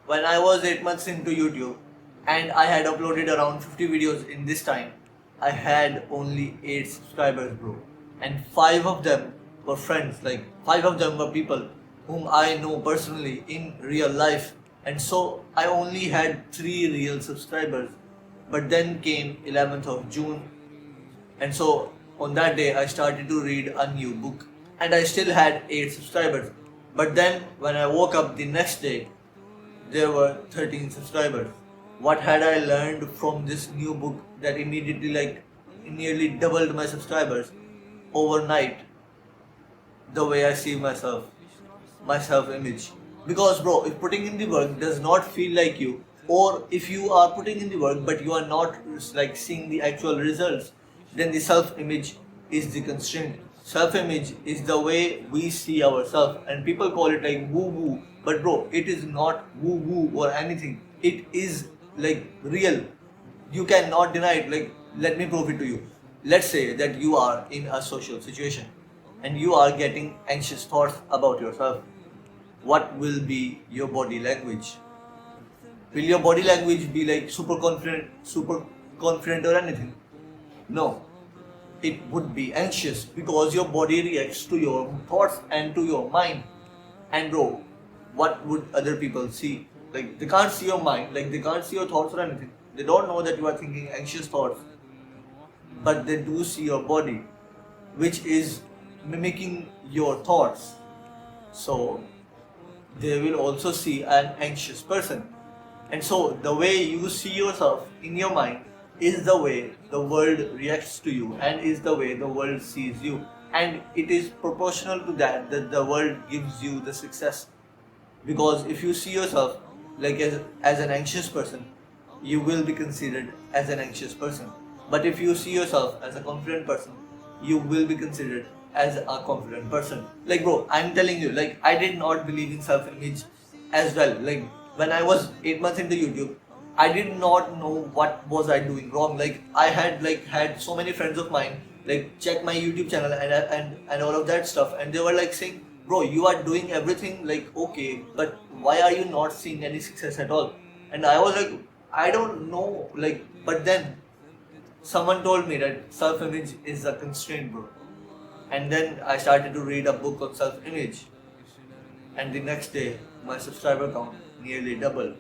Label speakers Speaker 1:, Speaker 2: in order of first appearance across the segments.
Speaker 1: when I was 8 months into YouTube and I had uploaded around 50 videos in this time, I had only 8 subscribers, bro. And 5 of them were friends, like 5 of them were people whom I know personally in real life. And so I only had 3 real subscribers. But then came 11th of June, and so on that day, I started to read a new book, and I still had 8 subscribers. But then, when I woke up the next day, there were 13 subscribers. What had I learned from this new book that immediately, nearly doubled my subscribers overnight? The way I see myself, my self image. Because, bro, if putting in the work does not feel like you, or if you are putting in the work but you are not like seeing the actual results, then the self image is the constraint. Self image is the way we see ourselves, and people call it like woo woo. But, bro, it is not woo woo or anything, it is like real. You cannot deny it. Like, let me prove it to you. Let's say that you are in a social situation and you are getting anxious thoughts about yourself. What will be your body language? Will your body language be like super confident or anything? No, it would be anxious because your body reacts to your thoughts and to your mind. And, bro, what would other people see? Like, they can't see your mind, like they can't see your thoughts or anything. They don't know that you are thinking anxious thoughts, but they do see your body, which is mimicking your thoughts. So they will also see an anxious person. And so the way you see yourself in your mind is the way the world reacts to you and is the way the world sees you. And it is proportional to that the world gives you the success. Because if you see yourself like as an anxious person, you will be considered as an anxious person. But if you see yourself as a confident person, you will be considered as a confident person. Like, bro, I'm telling you, like, I did not believe in self-image as well. Like, when I was 8 months into YouTube, I did not know what was I doing wrong. Like, I had so many friends of mine like check my YouTube channel and all of that stuff, and they were like saying, bro, you are doing everything like okay, but why are you not seeing any success at all? And I was like, I don't know, like, but then someone told me that self-image is a constraint, bro. And then I started to read a book on self-image, and the next day my subscriber count nearly doubled.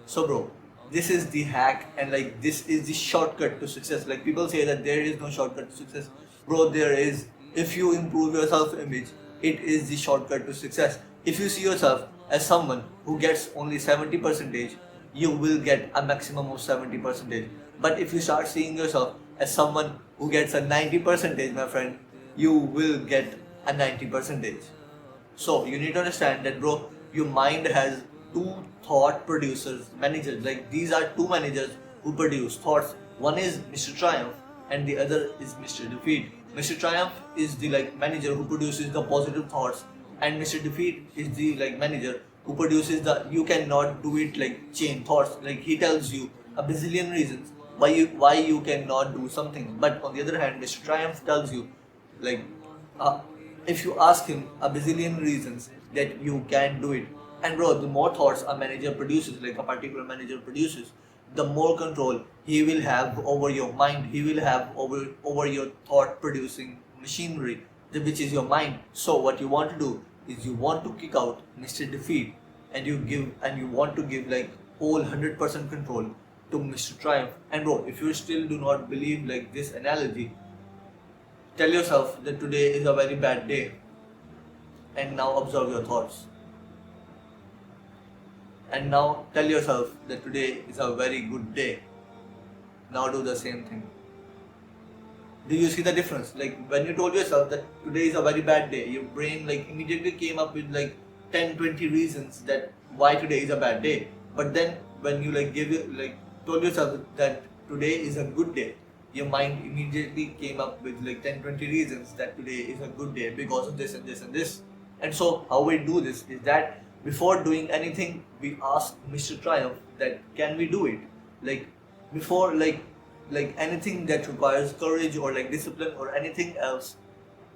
Speaker 1: So, bro, this is the hack, and like this is the shortcut to success. Like, people say that there is no shortcut to success. Bro, there is. If you improve your self-image, it is the shortcut to success. If you see yourself as someone who gets only 70%, you will get a maximum of 70%. But if you start seeing yourself as someone who gets a 90%, my friend, you will get a 90%. So you need to understand that, bro, your mind has two thought producers, managers. Like, these are two managers who produce thoughts. One is Mr. Triumph and the other is Mr. Defeat. Mr. Triumph is the like manager who produces the positive thoughts, and Mr. Defeat is the like manager who produces the you cannot do it like chain thoughts. Like, he tells you a bazillion reasons why you cannot do something. But on the other hand, Mr. Triumph tells you like uh, if you ask him a bazillion reasons that you can do it. And, bro, the more thoughts a manager produces, like a particular manager produces, the more control he will have over your mind. He will have over your thought producing machinery, which is your mind. So what you want to do is you want to kick out Mr. Defeat, and you want to give like whole 100% control to Mr. Triumph. And, bro, if you still do not believe like this analogy, tell yourself that today is a very bad day, and now observe your thoughts. And now tell yourself that today is a very good day. Now do the same thing. Do you see the difference? Like, when you told yourself that today is a very bad day, your brain like immediately came up with like 10-20 reasons that why today is a bad day. But then when you told yourself that today is a good day, your mind immediately came up with like 10-20 reasons that today is a good day because of this and this and this. And so how we do this is that before doing anything, we ask Mr. Triumph that can we do it? Like, before like anything that requires courage or like discipline or anything else,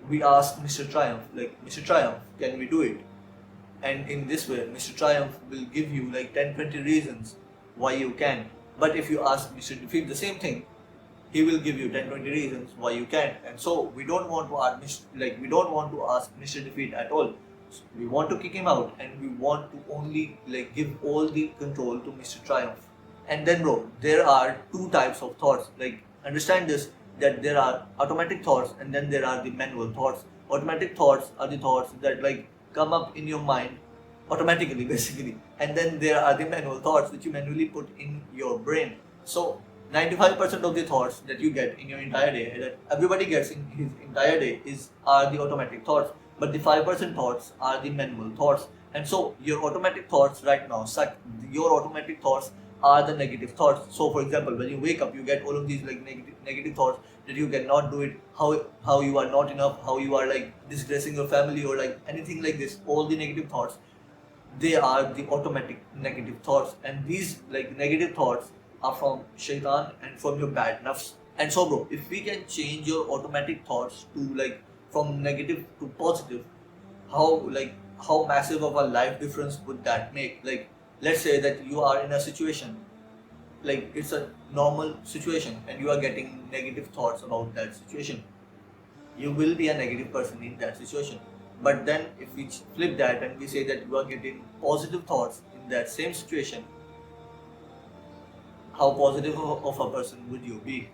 Speaker 1: we ask Mr. Triumph, like, Mr. Triumph, can we do it? And in this way, Mr. Triumph will give you like 10-20 reasons why you can. But if you ask Mr. Defeat the same thing, he will give you 10-20 reasons why you can't. And so we don't want to ask Mr. Defeat at all. So we want to kick him out, and we want to only like give all the control to Mr. Triumph. And then bro, there are two types of thoughts. Like understand this, that there are automatic thoughts and then there are the manual thoughts. Automatic thoughts are the thoughts that like come up in your mind automatically basically, and then there are the manual thoughts which you manually put in your brain. So 95% of the thoughts that you get in your entire day, that everybody gets in his entire day, are the automatic thoughts, but the 5% thoughts are the manual thoughts. And so your automatic thoughts right now suck. Your automatic thoughts are the negative thoughts. So for example, when you wake up, you get all of these like negative thoughts that you cannot do it, how you are not enough, how you are like disgracing your family, or like anything like this. All the negative thoughts, they are the automatic negative thoughts, and these like negative thoughts are from shaitan and from your bad nafs. And so bro, if we can change your automatic thoughts to like from negative to positive, how massive of a life difference would that make? Like let's say that you are in a situation, like it's a normal situation, and you are getting negative thoughts about that situation. You will be a negative person in that situation. But then if we flip that and we say that you are getting positive thoughts in that same situation, how positive of a person would you be?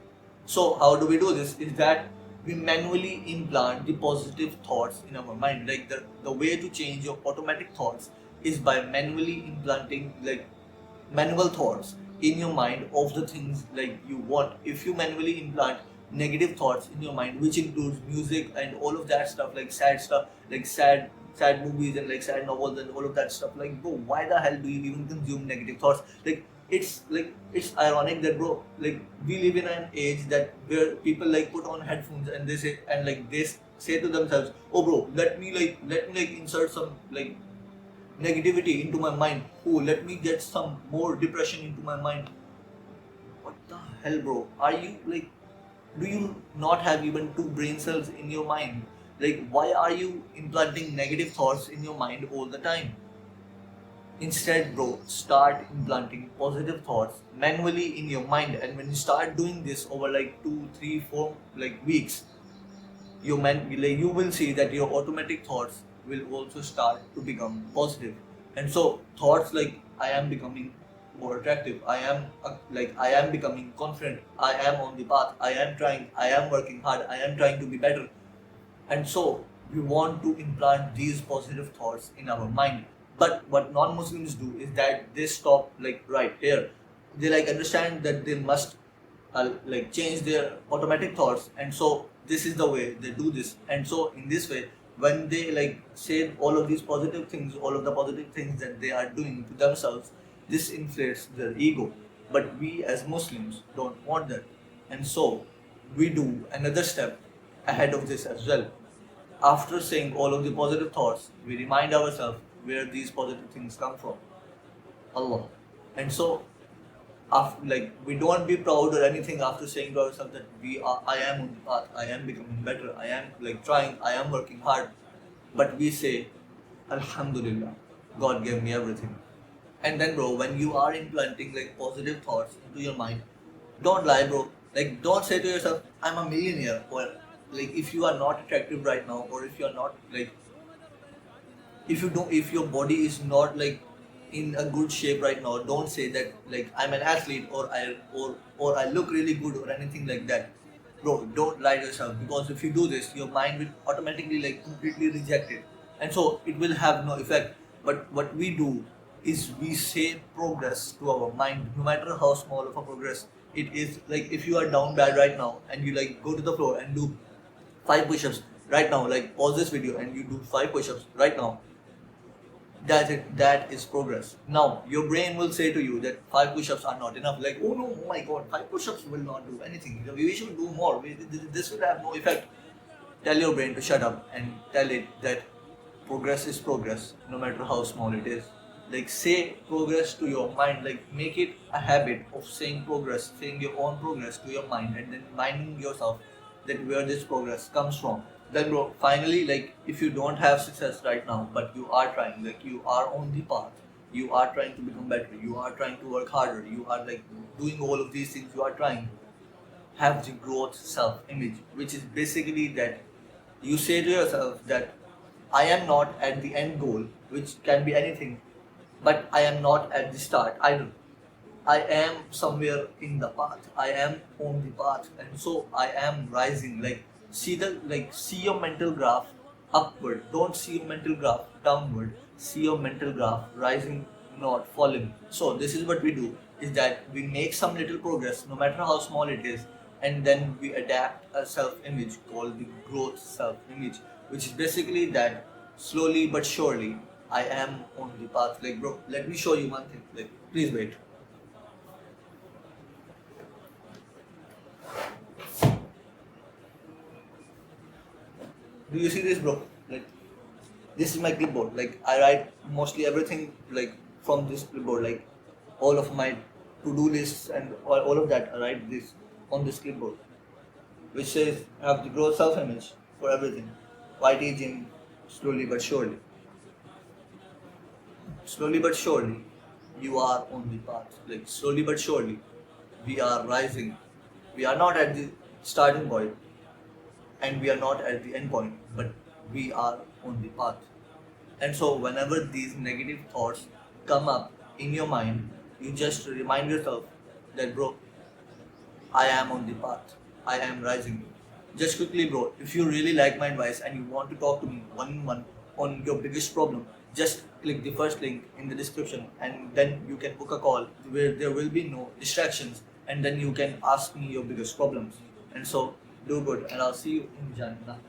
Speaker 1: So how do we do this? Is that we manually implant the positive thoughts in our mind. Like the way to change your automatic thoughts is by manually implanting like manual thoughts in your mind of the things like you want. If you manually implant negative thoughts in your mind, which includes music and all of that stuff, like sad stuff, like sad movies and like sad novels and all of that stuff, like bro, why the hell do you even consume negative thoughts? Like it's ironic that bro, like we live in an age that where people like put on headphones and they say, and like they say to themselves, oh bro, let me insert some like negativity into my mind. Oh, let me get some more depression into my mind. What the hell, bro? Are you like, do you not have even two brain cells in your mind? Like, why are you implanting negative thoughts in your mind all the time? Instead, bro, start implanting positive thoughts manually in your mind. And when you start doing this over like 2, 3, 4 like weeks, you will see that your automatic thoughts will also start to become positive. And so thoughts like I am becoming more attractive, I am becoming confident, I am on the path, I am trying, I am working hard, I am trying to be better. And so we want to implant these positive thoughts in our mind. But what non-Muslims do is that they stop like right here. They like understand that they must like change their automatic thoughts, and so this is the way they do this. And so in this way, when they like say all of these positive things, all of the positive things that they are doing to themselves, this inflates their ego. But we as Muslims don't want that, and so we do another step ahead of this as well. After saying all of the positive thoughts, we remind ourselves where these positive things come from, Allah. And so after, like we don't be proud or anything after saying to ourselves that I am on the path, I am becoming better, I am like trying, I am working hard. But we say, Alhamdulillah, God gave me everything. And then bro, when you are implanting like positive thoughts into your mind, don't lie bro. Like don't say to yourself, I'm a millionaire, or like if you are not attractive right now, or if you are not like, if your body is not like in a good shape right now, don't say that like I'm an athlete, or I look really good or anything like that. Bro, don't lie to yourself, because if you do this, your mind will automatically like completely reject it, and so it will have no effect. But what we do is we say progress to our mind, no matter how small of a progress it is. Like if you are down bad right now and you like go to the floor and do 5 push-ups right now, like pause this video and you do 5 push-ups right now, that is progress. Now your brain will say to you that 5 push-ups are not enough. Like, oh no, oh my god, 5 push-ups will not do anything. We should do more. This will have no effect. Tell your brain to shut up and tell it that progress is progress, no matter how small it is. Like say progress to your mind. Like make it a habit of saying progress, saying your own progress to your mind, and then reminding yourself that where this progress comes from. Then bro, finally, like if you don't have success right now, but you are trying, like you are on the path, you are trying to become better, you are trying to work harder, you are like doing all of these things, you are trying, have the growth self image, which is basically that you say to yourself that I am not at the end goal, which can be anything, but I am not at the start either. I am somewhere in the path. I am on the path, and so I am rising. See your mental graph upward. Don't see your mental graph downward. See your mental graph rising, not falling. So this is what we do: is that we make some little progress, no matter how small it is, and then we adapt a self-image called the growth self-image, which is basically that slowly but surely I am on the path. Like bro, let me show you one thing. Like please wait. Do you see this, bro? Like, this is my clipboard. Like, I write mostly everything like from this clipboard. Like, all of my to-do lists and all of that. I write this on this clipboard, which says have the growth self-image for everything. White aging slowly but surely. Slowly but surely, you are on the path. Like slowly but surely, we are rising. We are not at the starting point, and we are not at the end point, but we are on the path. And so, whenever these negative thoughts come up in your mind, you just remind yourself that, bro, I am on the path. I am rising. Just quickly, bro, if you really like my advice and you want to talk to me one on one on your biggest problem, just click the first link in the description and then you can book a call where there will be no distractions and then you can ask me your biggest problems. And so, do good and I'll see you in Jannah.